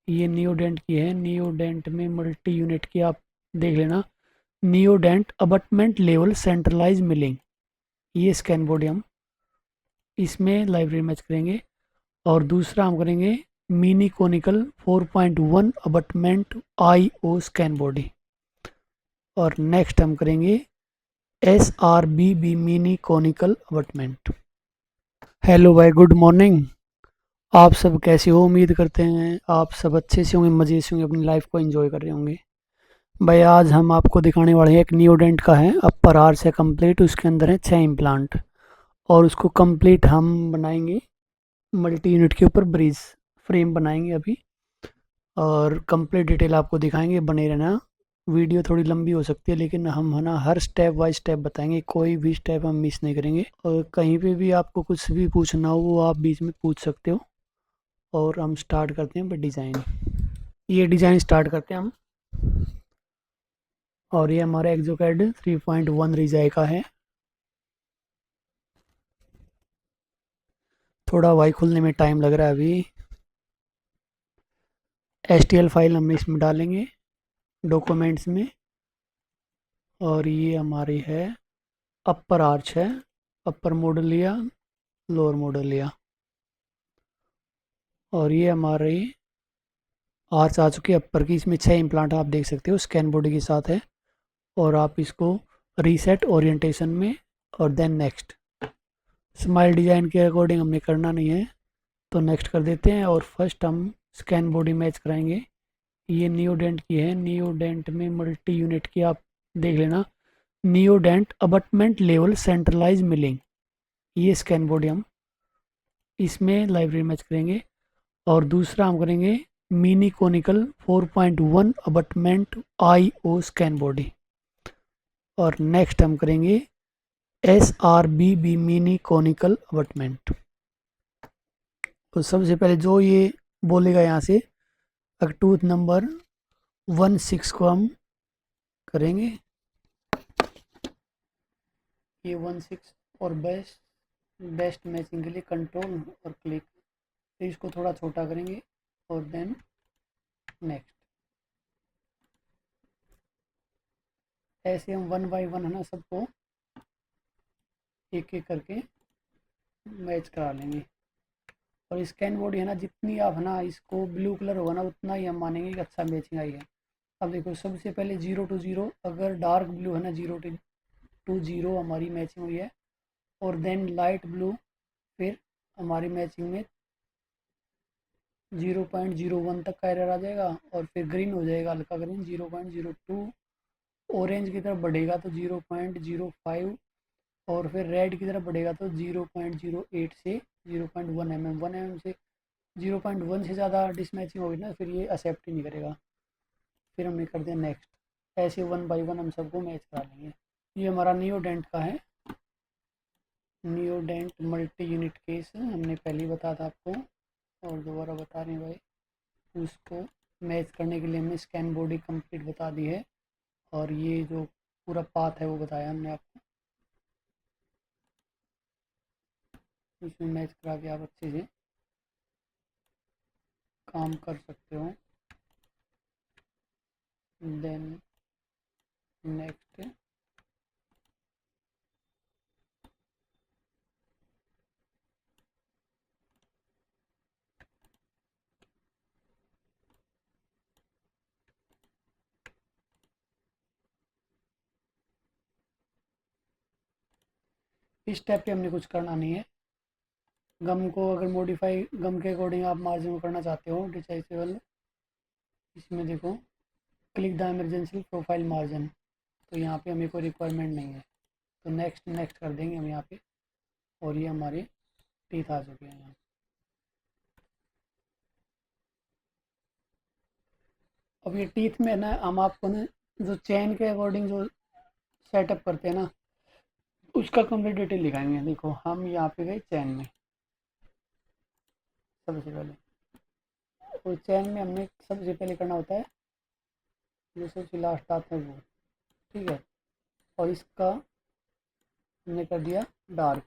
ये नियोडेंट की है। नियोडेंट में मल्टी यूनिट की आप देख लेना। नियोडेंट अबटमेंट लेवल सेंट्रलाइज मिलिंग, ये स्कैन बॉडी हम इसमें लाइब्रेरी मैच करेंगे। और दूसरा हम करेंगे मिनी कोनिकल 4.1 अबटमेंट आई ओ स्कैन बॉडी। और नेक्स्ट हम करेंगे SRBB mini conical abutment. Hello भाई, गुड मॉर्निंग। आप सब कैसे हो? उम्मीद करते हैं आप सब अच्छे से होंगे, मज़े से होंगे, अपनी लाइफ को एंजॉय कर रहे होंगे। भाई आज हम आपको दिखाने वाले हैं, एक नियोडेंट का है, अपर आर्च है कंप्लीट, उसके अंदर है 6 इम्प्लांट। और उसको कंप्लीट हम बनाएंगे मल्टी यूनिट के ऊपर ब्रिज फ्रेम बनाएंगे अभी। और कंप्लीट डिटेल आपको दिखाएंगे, बने रहना। वीडियो थोड़ी लंबी हो सकती है लेकिन हम है ना हर स्टेप बाय स्टेप बताएंगे, कोई भी स्टेप हम मिस नहीं करेंगे। और कहीं पे भी आपको कुछ भी पूछना हो वो आप बीच में पूछ सकते हो। और हम स्टार्ट करते हैं डिज़ाइन। ये डिज़ाइन स्टार्ट करते हैं हम। और ये हमारा एक्सोकैड 3.1 रिजाई का है। थोड़ा वाई खुलने में टाइम लग रहा है अभी। STL फाइल हम इसमें डालेंगे डॉक्यूमेंट्स में। और ये हमारी है अपर आर्च है। अपर मॉडल लिया, लोअर मॉडल लिया। और ये हमारी आर्च आ चुकी है अपर की। इसमें 6 इम्प्लांट आप देख सकते हो, स्कैन बॉडी के साथ है। और आप इसको रीसेट ओरिएंटेशन में। और देन नेक्स्ट। स्माइल डिज़ाइन के अकॉर्डिंग हमने करना नहीं है तो नेक्स्ट कर देते हैं। और फर्स्ट हम स्कैन बॉडी मैच कराएंगे। ये नियोडेंट की है। नियोडेंट में मल्टी यूनिट की आप देख लेना। नियोडेंट अबटमेंट लेवल सेंट्रलाइज मिलिंग, ये स्कैन बॉडी हम इसमें लाइब्रेरी मैच करेंगे। और दूसरा हम करेंगे मिनी कोनिकल 4.1 अबटमेंट आई ओ स्कैन बॉडी। और नेक्स्ट हम करेंगे SRBB मिनी कोनिकल अबटमेंट। तो सबसे पहले जो ये बोलेगा यहाँ से टूथ नंबर 16 को हम करेंगे। ये 16 और बेस्ट मैचिंग के लिए कंट्रोल और क्लिक, तो इसको थोड़ा छोटा करेंगे। और देन नेक्स्ट। ऐसे हम 1 बाय 1 है ना सबको एक एक करके मैच करा लेंगे। और स्कैन बॉडी है ना, जितनी आप है ना इसको ब्लू कलर होगा ना उतना ही हम मानेंगे कि अच्छा मैचिंग आई है। अब देखो सबसे पहले 0 to 0, अगर डार्क ब्लू है ना 0 to 0 हमारी मैचिंग हुई है। और देन लाइट ब्लू फिर हमारी मैचिंग में 0.01 तक का एरर आ जाएगा। और फिर ग्रीन हो जाएगा, हल्का ग्रीन 0.02। ऑरेंज की तरफ बढ़ेगा तो 0.05। और फिर रेड की तरफ बढ़ेगा तो 0.08 से 0.1 mm। 1 mm से 0.1 से ज़्यादा डिसमैचिंग होगी ना फिर ये एक्सेप्ट ही नहीं करेगा। फिर हम ये करते हैं नेक्स्ट। ऐसे 1 बाय 1 हम सबको मैच करा लेंगे। ये हमारा नियोडेंट का है। नियोडेंट मल्टी यूनिट केस हमने पहले ही बताया था आपको, और दोबारा बता रहे हैं भाई। उसको मैच करने के लिए हमने स्कैन बॉडी कंप्लीट बता दी है। और ये जो पूरा पाथ है वो बताया हमने आपको। इसमें मैच करा के आप अच्छे से काम कर सकते हो। Then next. इस स्टेप पे हमने कुछ करना नहीं है। गम को अगर मॉडिफाई गम के अकॉर्डिंग आप मार्जिन करना चाहते हो डिसाइजेबल, इसमें देखो click the emergency profile margin, तो यहाँ पे हमें कोई रिक्वायरमेंट नहीं है। तो नेक्स्ट नेक्स्ट कर देंगे हम यहाँ पे। और ये हमारे टीथ आ चुके हैं यहाँ। अब ये टीथ में ना हम आपको ना जो चेन के अकॉर्डिंग जो सेटअप करते हैं ना उसका कंप्लीट डिटेल दिखाएंगे। देखो हम यहाँ पे गए चैन में सबसे पहले। और चैन में हमने सबसे पहले करना होता है जो सबसे लास्ट आता है वो, ठीक है। और इसका हमने कर दिया डार्क।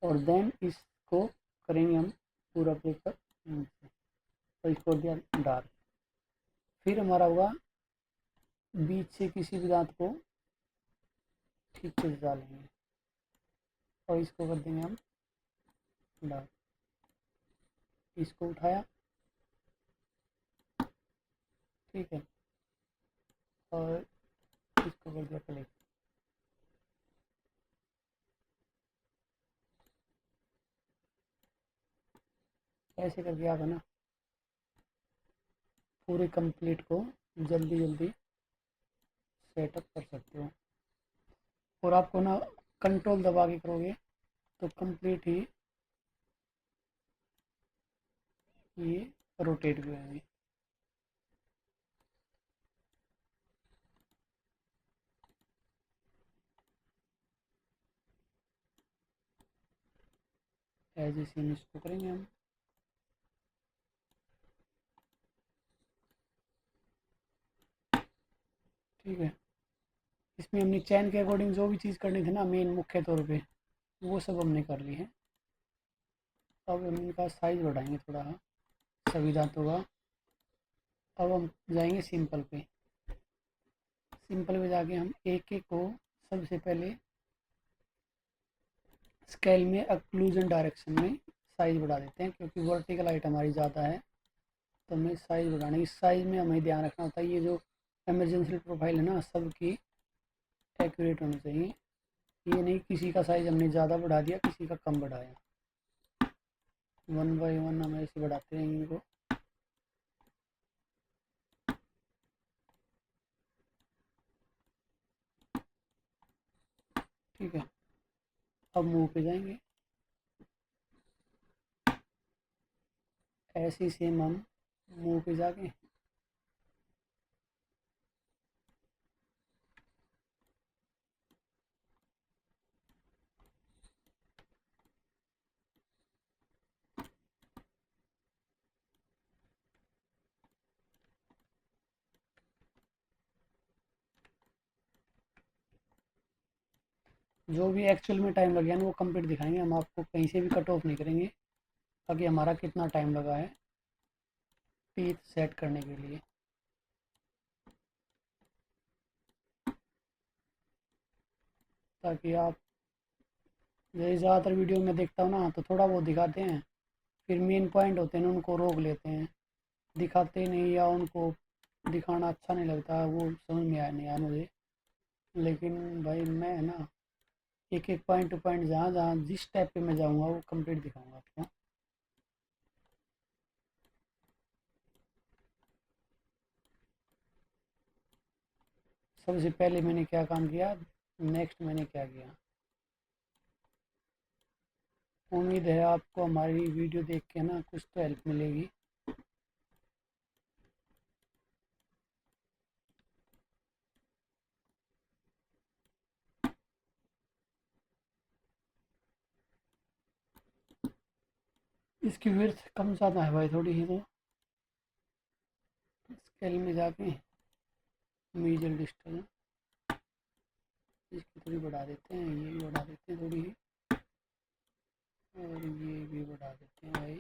और देन इसको करेंगे हम पूरा पेपर नीचे। और इसको कर दिया डार्क। फिर हमारा होगा बीच से किसी भी दांत को ठीक से डालेंगे और इसको कर देंगे हम डार्क। इसको उठाया, ठीक है, और इसको कर दिया क्लिक। ऐसे करके आप है ना पूरे कंप्लीट को जल्दी जल्दी सेटअप कर सकते हो। और आपको ना कंट्रोल दबा के करोगे तो कंप्लीट ही ये रोटेट भी होंगे। ऐसे सेम इसको करेंगे हम। ठीक है, इसमें हमने चैन के अकॉर्डिंग जो भी चीज़ करनी थी ना मेन मुख्य तौर पे, वो सब हमने कर ली है। अब हम इनका साइज़ बढ़ाएंगे थोड़ा सभी दांतों का। अब हम जाएंगे सिंपल पे। सिंपल पे जाके हम एक एक को सबसे पहले स्केल में अक्लूजन डायरेक्शन में साइज़ बढ़ा देते हैं, क्योंकि वर्टिकल हाइट हमारी ज़्यादा है तो हमें साइज़ बढ़ाने की साइज़ में हमें ध्यान रखना होता है। ये जो इमरजेंसी प्रोफाइल है ना सबकी एक्यूरेट होनी चाहिए। ये नहीं किसी का साइज़ हमने ज़्यादा बढ़ा दिया किसी का कम बढ़ाया। वन बाई वन हम ऐसे बढ़ाते हैं इनको। ठीक है, अब मुंह पे जाएंगे। ऐसे ही सेम हम मुंह पे जाके जो भी एक्चुअल में टाइम लगेगा ना वो कंप्लीट दिखाएंगे। हम आपको कहीं से भी कट ऑफ नहीं करेंगे ताकि हमारा कितना टाइम लगा है टीथ सेट करने के लिए। ताकि आप जैसे ज़्यादातर वीडियो में देखता हूँ ना तो थोड़ा बहुत दिखाते हैं, फिर मेन पॉइंट होते हैं उनको रोक लेते हैं, दिखाते नहीं या उनको दिखाना अच्छा नहीं लगता, वो समझ में आया नहीं आया मुझे। लेकिन भाई मैं है ना एक एक पॉइंट टू पॉइंट जहाँ जहाँ जिस टाइप पे मैं जाऊँगा वो कंप्लीट दिखाऊंगा आपको। सबसे पहले मैंने क्या काम किया, नेक्स्ट मैंने क्या किया। उम्मीद है आपको हमारी वीडियो देख के ना कुछ तो हेल्प मिलेगी। इसकी विड्थ कम ज़्यादा है भाई थोड़ी ही, तो स्केल में जाके मीडियल डिस्टेंस इसकी थोड़ी बढ़ा देते हैं, ये भी बढ़ा देते हैं थोड़ी ही, और ये भी बढ़ा देते हैं भाई।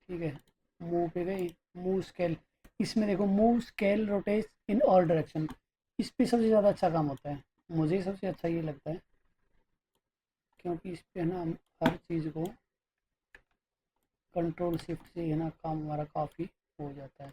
ठीक है, मूव पे गई, मूव स्केल। इसमें देखो move scale rotate in all direction, इस पे सबसे ज़्यादा अच्छा काम होता है। मुझे सबसे अच्छा ये लगता है क्योंकि इस पे है ना हम हर चीज़ को कंट्रोल शिफ्ट से है ना काम हमारा काफ़ी हो जाता है।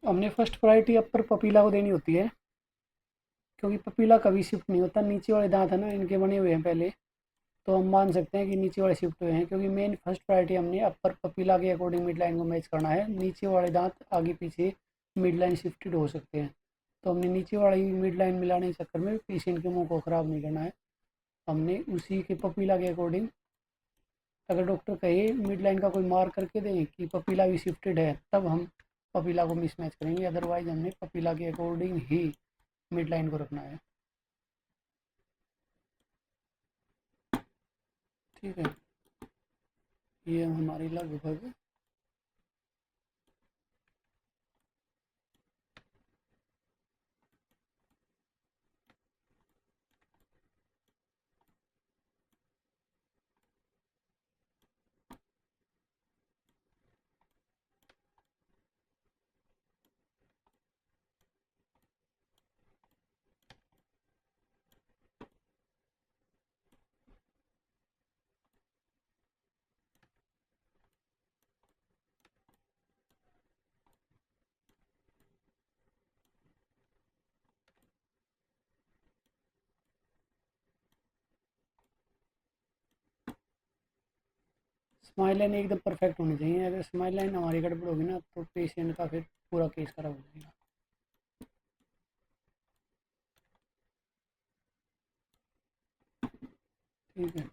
हमने फर्स्ट प्रायोरिटी अपर पपीला को देनी होती है, क्योंकि पपीला कभी शिफ्ट नहीं होता। नीचे वाले दांत है ना, इनके बने हुए हैं पहले, तो हम मान सकते हैं कि नीचे वाले शिफ्ट हुए हैं, क्योंकि मेन फर्स्ट प्रायोरिटी हमने अपर पपीला के अकॉर्डिंग मिड लाइन को मैच करना है। नीचे वाले दांत आगे पीछे मिड लाइन शिफ्टेड हो सकते हैं, तो हमने नीचे वाली मिड लाइन मिलाने के चक्कर में पेशेंट के मुंह को ख़राब नहीं करना है। हमने उसी के पपीला के अकॉर्डिंग, अगर डॉक्टर कहे मिड लाइन का कोई मार्क करके दें कि पपीला भी शिफ्टेड है, तब हम पपीला को मिसमैच करेंगे, अदरवाइज हमने पपीला के अकॉर्डिंग ही मिड लाइन को रखना है। ठीक है, ये हमारी लगभग स्माइल लाइन एकदम परफेक्ट होनी चाहिए। अगर स्माइल लाइन हमारी गड़बड़ होगी ना, तो पेशेंट का फिर पूरा केस खराब हो जाएगा। ठीक है,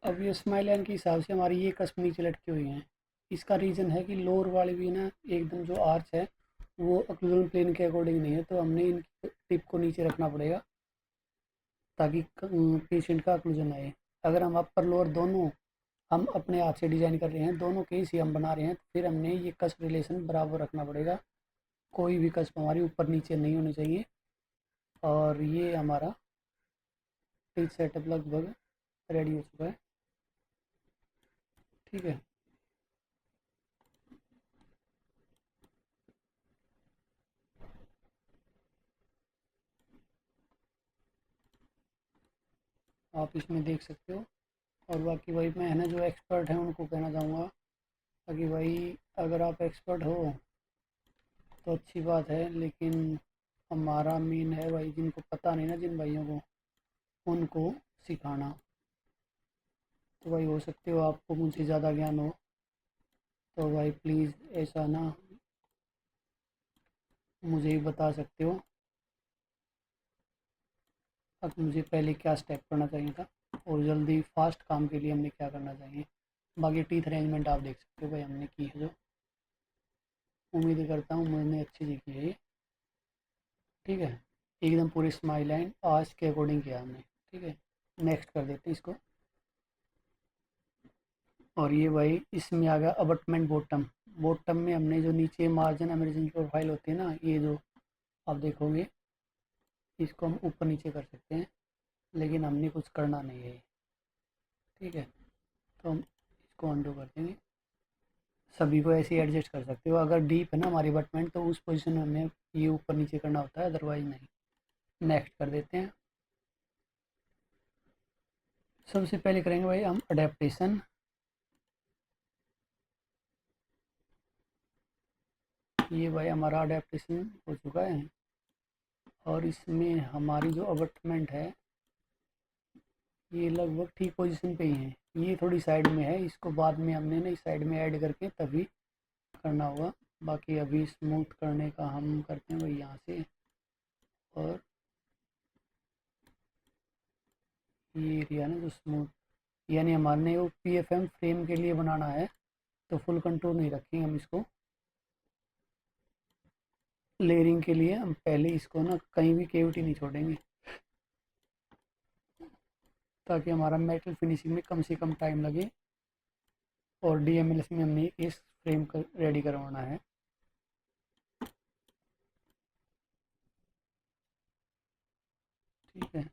अब ये स्माइल लाइन के हिसाब से हमारी ये कस्म नीचे लटकी हुई हैं। इसका रीज़न है कि लोअर वाली भी ना एकदम जो आर्च है वो ऑक्लूजन प्लेन के अकॉर्डिंग नहीं है, तो हमने इन टिप को नीचे रखना पड़ेगा ताकि पेशेंट का ऑक्लूजन आए। अगर हम अपर लोअर दोनों हम अपने हाथ से डिज़ाइन कर रहे हैं, दोनों केस ही हम बना रहे हैं, तो फिर हमने ये कस्प रिलेशन बराबर रखना पड़ेगा। कोई भी कस्प हमारी ऊपर नीचे नहीं होनी चाहिए। और ये हमारा टीथ सेटअप लगभग रेडी हो चुका है। ठीक है, आप इसमें देख सकते हो। और बाकी भाई मैं है ना, जो एक्सपर्ट हैं उनको कहना चाहूँगा ताकि भाई अगर आप एक्सपर्ट हो तो अच्छी बात है, लेकिन हमारा मेन है भाई जिनको पता नहीं ना, जिन भाइयों को, उनको सिखाना। तो भाई हो सकते हो आपको मुझसे ज़्यादा ज्ञान हो, तो भाई प्लीज़ ऐसा ना, मुझे ही बता सकते हो अब मुझे पहले क्या स्टेप करना चाहिए था और जल्दी फास्ट काम के लिए हमने क्या करना चाहिए। बाकी टीथ अरेंजमेंट आप देख सकते हो भाई हमने की है, जो उम्मीद करता हूँ मैंने अच्छी सी की है ये। ठीक है, एकदम पूरी स्माइल लाइन आज के अकॉर्डिंग किया हमने। ठीक है, नेक्स्ट कर देते हैं इसको। और ये भाई इसमें आ गया अबटमेंट बॉटम। बॉटम में हमने जो नीचे मार्जिन इमरजेंसी प्रोफाइल होती है ना, ये जो आप देखोगे, इसको हम ऊपर नीचे कर सकते हैं, लेकिन हमने कुछ करना नहीं है। ठीक है, तो हम इसको अंडू कर देंगे। सभी को ऐसे ही एडजस्ट कर सकते हो। अगर डीप है ना हमारी अबटमेंट, तो उस पोजीशन में हमें ये ऊपर नीचे करना होता है, अदरवाइज नहीं। नेक्स्ट कर देते हैं। सबसे पहले करेंगे भाई हम अडेप्टेशन। ये भाई हमारा अडेप्टेशन हो चुका है, और इसमें हमारी जो अबटमेंट है ये लगभग ठीक पोजीशन पे ही है। ये थोड़ी साइड में है, इसको बाद में हमने ना इस साइड में ऐड करके तभी करना होगा। बाकी अभी स्मूथ करने का हम करते हैं भाई यहाँ से। और ये एरिया ना जो स्मूथ, यानी हमारे वो PFM फ्रेम के लिए बनाना है, तो फुल कंट्रोल नहीं रखेंगे हम इसको। लेयरिंग के लिए हम पहले इसको ना कहीं भी केविटी नहीं छोड़ेंगे, ताकि हमारा मेटल फिनिशिंग में कम से कम टाइम लगे। और DMLS में हमने इस फ्रेम का रेडी करवाना है। ठीक है,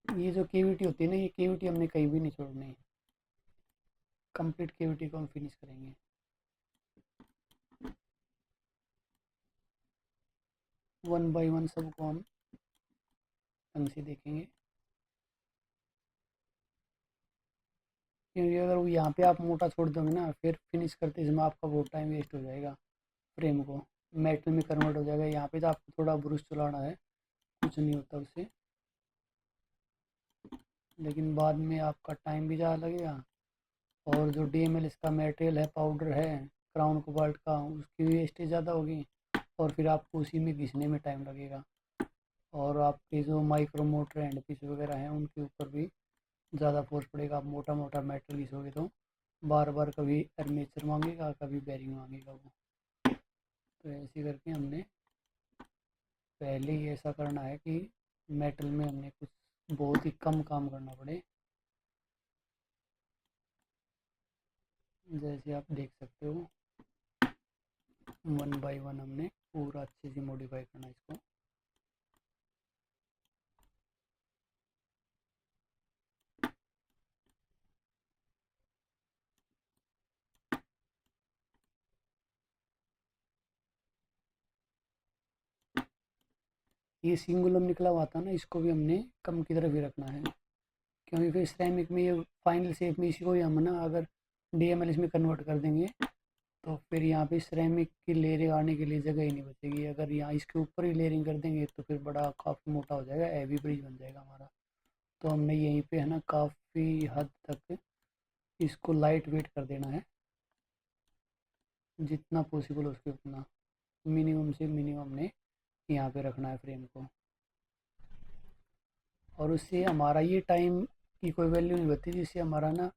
ये जो केविटी होती है ना, ये केविटी हमने कहीं भी नहीं छोड़नी है, कंप्लीट केविटी को हम फिनिश करेंगे। वन बाय वन सबको हम ढंग से देखेंगे, क्योंकि अगर वो यहाँ पे आप मोटा छोड़ दोगे ना, फिर फिनिश करते समय आपका बहुत टाइम वेस्ट हो जाएगा, फ्रेम को मेटल में कन्वर्ट हो जाएगा। यहाँ पे तो आपको थोड़ा ब्रश चलाना है, कुछ नहीं होता उससे, लेकिन बाद में आपका टाइम भी ज़्यादा लगेगा। और जो DMLS का मटेरियल है, पाउडर है क्राउन कोबाल्ट का, उसकी भी वेस्टेज ज़्यादा होगी, और फिर आपको उसी में घिसने में टाइम लगेगा। और आपके जो माइक्रो मोटर एंड पीस वगैरह हैं, उनके ऊपर भी ज़्यादा फोर्स पड़ेगा। आप मोटा मोटा मेटल घिसोगे तो बार बार कभी आर्मेचर मांगेगा, कभी बेरिंग मांगेगा वो। तो ऐसे करके हमने पहले ही ऐसा करना है कि मेटल में हमने कुछ बहुत ही कम काम करना पड़े। जैसे आप देख सकते हो, वन बाय वन हमने पूरा अच्छे से मॉडिफाई करना है इसको। ये सिंगुलम निकला हुआ था ना, इसको भी हमने कम की तरफ ही रखना है, क्योंकि फिर सिरेमिक में ये फाइनल शेप में इसी को ही हम ना अगर DMLS में कन्वर्ट कर देंगे, तो फिर यहाँ पे सिरेमिक की लेयरिंग आने के लिए जगह ही नहीं बचेगी। अगर यहाँ इसके ऊपर ही लेयरिंग कर देंगे तो फिर बड़ा काफ़ी मोटा हो जाएगा, हैवी ब्रिज बन जाएगा हमारा। तो हमने यहीं पे है ना काफ़ी हद तक इसको लाइट वेट कर देना है, जितना पॉसिबल उसके उतना मिनिमम से मिनिमम ने यहाँ पे रखना है फ्रेम को। और उससे हमारा ये टाइम की कोई वैल्यू नहीं बचती, जिससे हमारा ना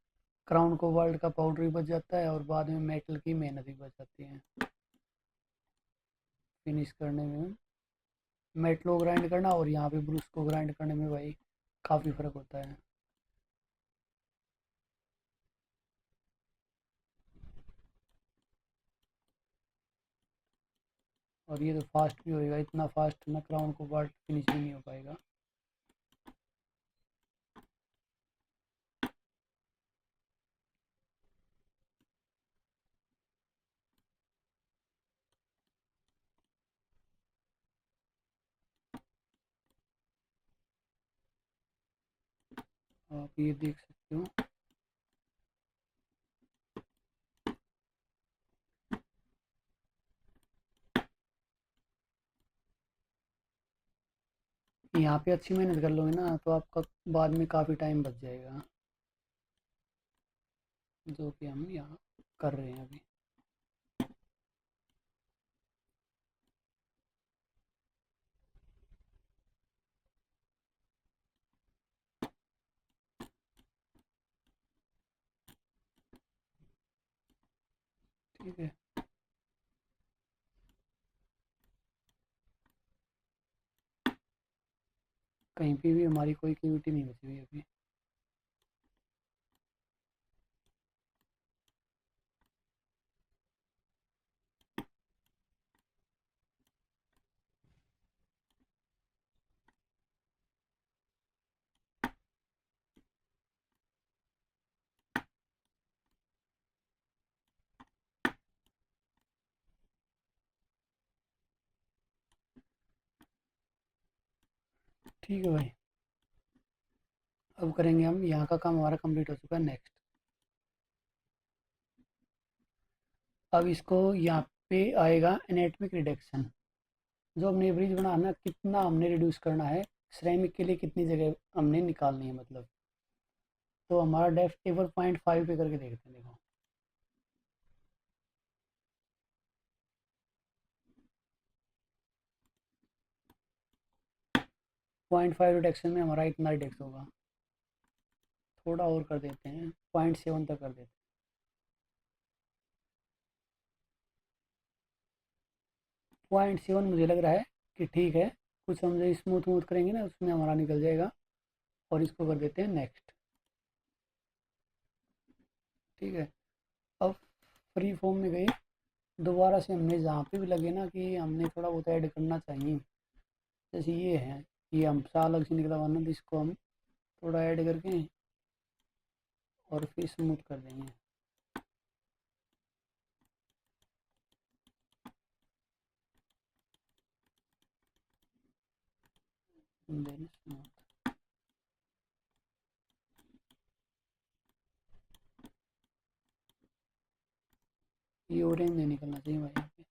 क्राउन कोबाल्ट का पाउडर भी बच जाता है और बाद में मेटल की मेहनत भी बच जाती है फिनिश करने में। मेटल को ग्राइंड करना और यहाँ पे ब्रूस को ग्राइंड करने में भाई काफ़ी फ़र्क होता है। और ये तो फास्ट भी होएगा, इतना फास्ट ना क्राउन कोबाल्ट फिनिश भी नहीं हो पाएगा। आप ये देख सकते हो, यहाँ पे अच्छी मेहनत कर लोगे ना तो आपका बाद में काफ़ी टाइम बच जाएगा, जो कि हम यहाँ कर रहे हैं अभी। ठीक है, कहीं पे भी हमारी कोई एक्टिविटी नहीं बची हुई अभी। ठीक है भाई, अब करेंगे हम, यहाँ का काम हमारा कंप्लीट हो चुका है। नेक्स्ट, अब इसको यहाँ पे आएगा एनाटॉमिक रिडक्शन। जो हमने ब्रिज बनाना, कितना हमने रिड्यूस करना है, सिरेमिक के लिए कितनी जगह हमने निकालनी है मतलब। तो हमारा डेप्थ टेबल 0.5 पे करके देखते हैं। देखो 0.5 रिडक्शन में हमारा इतना रिडक्स होगा। थोड़ा और कर देते हैं, 0.7 तक कर देते हैं। 0.7 मुझे लग रहा है कि ठीक है। कुछ हम जो स्मूथ स्मूथ करेंगे ना उसमें हमारा निकल जाएगा। और इसको कर देते हैं नेक्स्ट। ठीक है। अब फ्री फॉर्म में गए, दोबारा से हमने जहाँ पे भी लगे ना कि हमने थोड़ा बहुत ऐड करना चाहिए, जैसे ये है, ये हम सा अलग से निकला वरना, तो इसको हम थोड़ा ऐड करके और फिर स्मूथ कर देंगे। Then smooth. ये ऑरेंज नहीं निकलना चाहिए भाई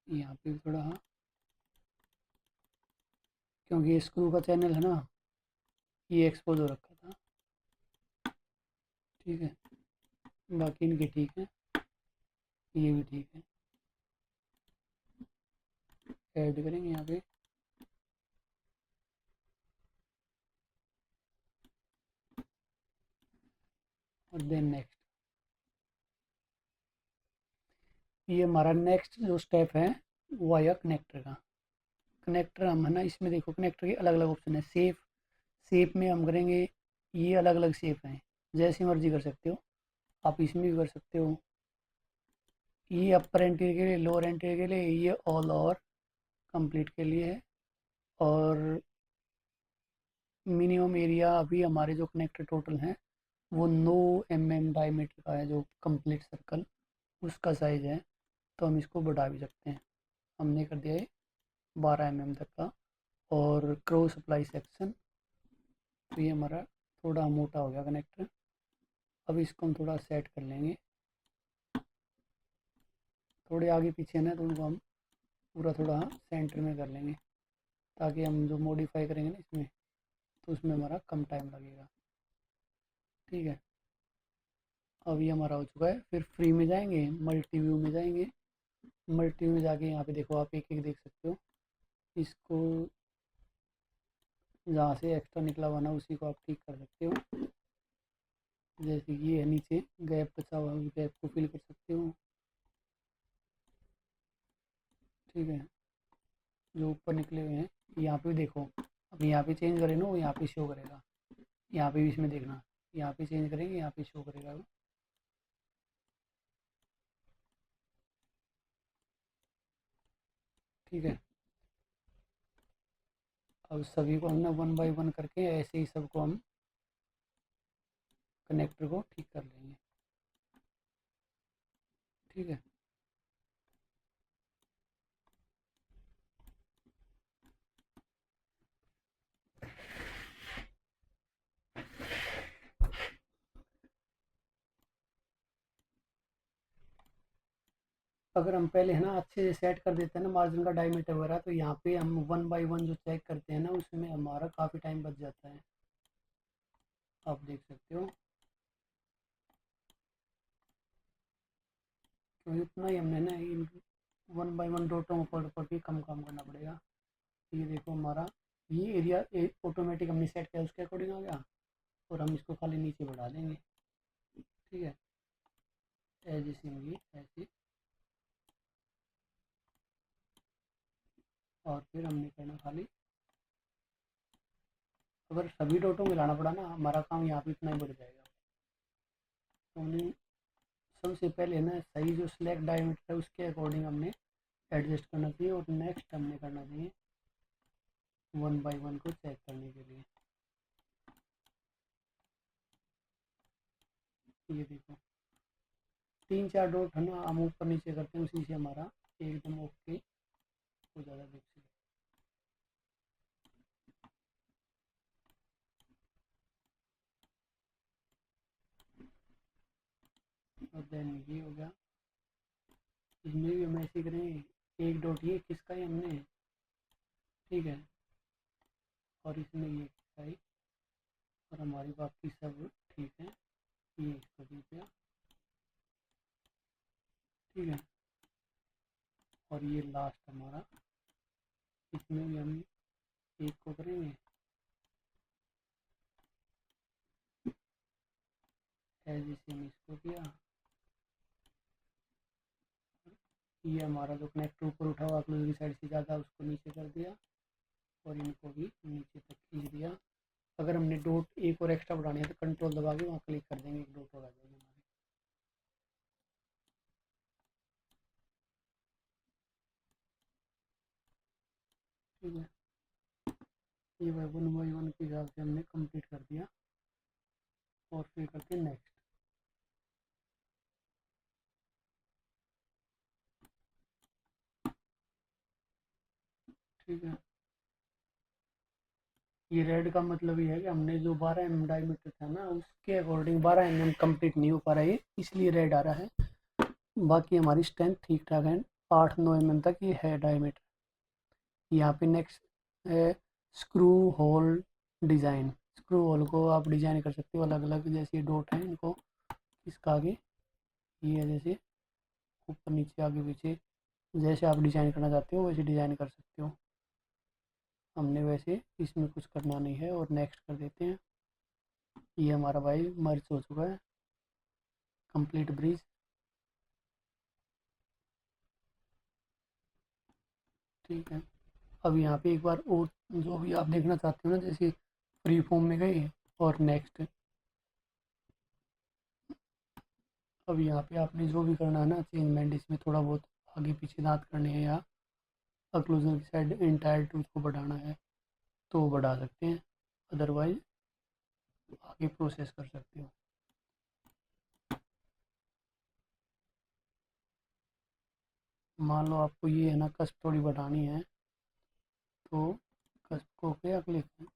यहाँ पे भी थोड़ा, हाँ, क्योंकि ये स्क्रू का चैनल है ना, ये एक्सपोज हो रखा था। ठीक है। बाकी इनके ठीक है, ये भी ठीक है। ऐड करेंगे यहाँ पे। और देन नेक्स्ट। ये हमारा नेक्स्ट जो स्टेप है वो आया कनेक्टर का। कनेक्टर हम है ना, इसमें देखो कनेक्टर के अलग अलग ऑप्शन है। सेफ, सेप में हम करेंगे, ये अलग अलग सेप हैं, जैसी मर्जी कर सकते हो। आप इसमें भी कर सकते हो। ये अपर एंटीरियर के लिए, लोअर एंटीरियर के लिए, ये ऑल ओवर कंप्लीट के लिए है। और मिनिमम एरिया अभी हमारे जो कनेक्टर टोटल हैं वो 9 mm डायमीटर का है, जो कंप्लीट सर्कल उसका साइज़ है। तो हम इसको बढ़ा भी सकते हैं। हमने कर दिया है 12 mm तक का। और क्रॉस सप्लाई सेक्शन, तो ये हमारा थोड़ा मोटा हो गया कनेक्टर। अब इसको हम थोड़ा सेट कर लेंगे, थोड़े आगे पीछे ना, तो उनको हम पूरा थोड़ा सेंटर में कर लेंगे, ताकि हम जो मॉडिफाई करेंगे ना इसमें, तो उसमें हमारा कम टाइम लगेगा। ठीक है। अब ये हमारा हो चुका है। फिर फ्री में जाएंगे, मल्टी व्यू में जाएंगे। मल्टी व्यू में जाके यहाँ पे देखो, आप एक एक देख सकते हो। इसको जहाँ से एक्स्ट्रा निकला हुआ ना उसी को आप ठीक कर सकते हो। जैसे कि ये है नीचे गैप बचा हुआ, उस गैप को फिल कर सकते हो। ठीक है। जो ऊपर निकले हुए हैं, यहाँ पे देखो, अब यहाँ पे चेंज करें ना, वो यहाँ पे शो करेगा। यहाँ पे भी इसमें देखना, यहाँ पे चेंज करेंगे, यहाँ पे शो करेगा वो। ठीक है। अब सभी को हमने 1 बाय 1 करके ऐसे ही सबको हम कनेक्टर को ठीक कर लेंगे। ठीक है। अगर हम पहले है ना अच्छे से सेट कर देते हैं ना मार्जिन का डायमीटर वगैरह, तो यहाँ पे हम 1 बाय 1 जो चेक करते हैं ना, उसमें हमारा काफ़ी टाइम बच जाता है। आप देख सकते हो, क्योंकि उतना ही हमने ना इन 1 बाय 1 डॉटों पर भी कम काम करना पड़ेगा। ये देखो हमारा, ये एरिया ऑटोमेटिक हमने सेट किया उसके अकॉर्डिंग आ गया। और हम इसको खाली नीचे बढ़ा देंगे। ठीक है। ऐसे होगी ऐसे। और फिर हमने करना खाली, अगर सभी डॉटों में लाना पड़ा ना, हमारा काम यहाँ पे इतना ही बढ़ जाएगा। तो हमने सबसे पहले ना सही जो सिलेक्ट डायमीटर है उसके अकॉर्डिंग हमने एडजस्ट करना चाहिए। और नेक्स्ट हमने करना चाहिए 1 बाय 1 को चेक करने के लिए। ये देखो, 3 4 डॉट है ना, हम ऊपर नीचे करते हैं, उसी से हमारा एकदम ओके हो जाएगा। देख सकते हैं। और देन ये हो गया। इसमें भी हम ऐसे ही करेंगे, एक डॉट ये किसका है हमने। ठीक है। और इसमें ये किसका है। और हमारी बाकी सब ठीक है। ये इसको भी किया। ठीक है। और ये लास्ट हमारा, इसमें भी हम एक को करेंगे एज, इसे इसको किया। ये हमारा जो कनेक्टर ऊपर उठा हुआ क्लोज की साइड से ज़्यादा उसको नीचे कर दिया और इनको भी नीचे तक खींच दिया। अगर हमने डॉट एक और एक्स्ट्रा बढ़ानी है तो कंट्रोल दबा के वहाँ क्लिक कर देंगे, एक डॉट और आ जाएगी हमारी। ठीक है, ये वन बाई वन के हिसाब से हमने कंप्लीट कर दिया और फिर करते हैं नेक्स्ट। ठीक है, ये रेड का मतलब ये है कि हमने जो 12 mm डायमीटर था ना उसके अकॉर्डिंग 12 mm कंप्लीट नहीं हो पा रहा है, इसलिए रेड आ रहा है। बाकी हमारी स्ट्रेंथ ठीक ठाक है, 8-9 mm तक ये है डायमीटर। यहाँ पे नेक्स्ट है screw hole design. Screw hole को आप डिज़ाइन कर सकते हो अलग अलग, जैसे डॉट हैं इनको इसका आगे ये जैसे ऊपर नीचे आगे पीछे जैसे आप डिज़ाइन करना चाहते हो वैसे डिज़ाइन कर सकते हो। हमने वैसे इसमें कुछ करना नहीं है और नेक्स्ट कर देते हैं। ये हमारा भाई मर्ज हो चुका है, कंप्लीट ब्रिज। ठीक है, अब यहाँ पे एक बार और जो भी आप देखना चाहते हो ना, जैसे फ्री फॉर्म में गए और नेक्स्ट। अब यहाँ पे आपने जो भी करना है ना चेंजमेंट, इसमें थोड़ा बहुत आगे पीछे दांत करने हैं या अक्लूजन की साइड इंटायर टूथ को बढ़ाना है तो वो बढ़ा सकते हैं, अदरवाइज आगे प्रोसेस कर सकते हो। मान लो आपको ये है ना कस्ट थोड़ी बढ़ानी है तो कस्ट को क्या क्लिक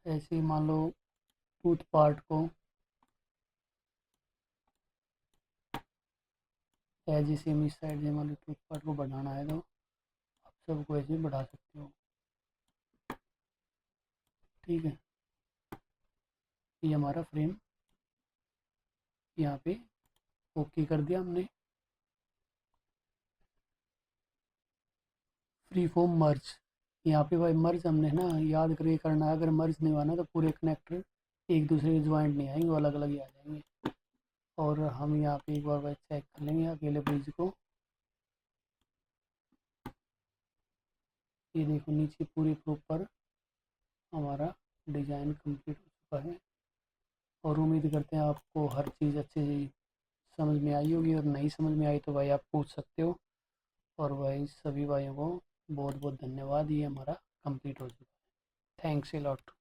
ऐसे ही मान लो टूथ पार्ट को एज सेम इस साइड से मान लो टूथ पार्ट को बढ़ाना है तो आप सबको ऐसे ही बढ़ा सकते हो। ठीक है, ये हमारा फ्रेम यहाँ पे ओके कर दिया हमने। फ्री फॉर्म मर्ज, यहाँ पे भाई मर्ज हमने ना याद करके करना है, अगर मर्ज नहीं हुआ ना तो पूरे कनेक्टर एक दूसरे के ज्वाइंट नहीं आएंगे, वो अलग अलग ही आ जाएंगे। और हम यहाँ पे एक बार भाई चेक कर लेंगे अकेले ब्रिज को। ये देखो नीचे पूरे प्रॉपर हमारा डिज़ाइन कंप्लीट हो चुका है और उम्मीद करते हैं आपको हर चीज़ अच्छे से समझ में आई होगी, और नहीं समझ में आई तो भाई आप पूछ सकते हो। और भाई सभी भाइयों को बहुत बहुत धन्यवाद, ये हमारा कंप्लीट हो चुका है। Thanks a lot.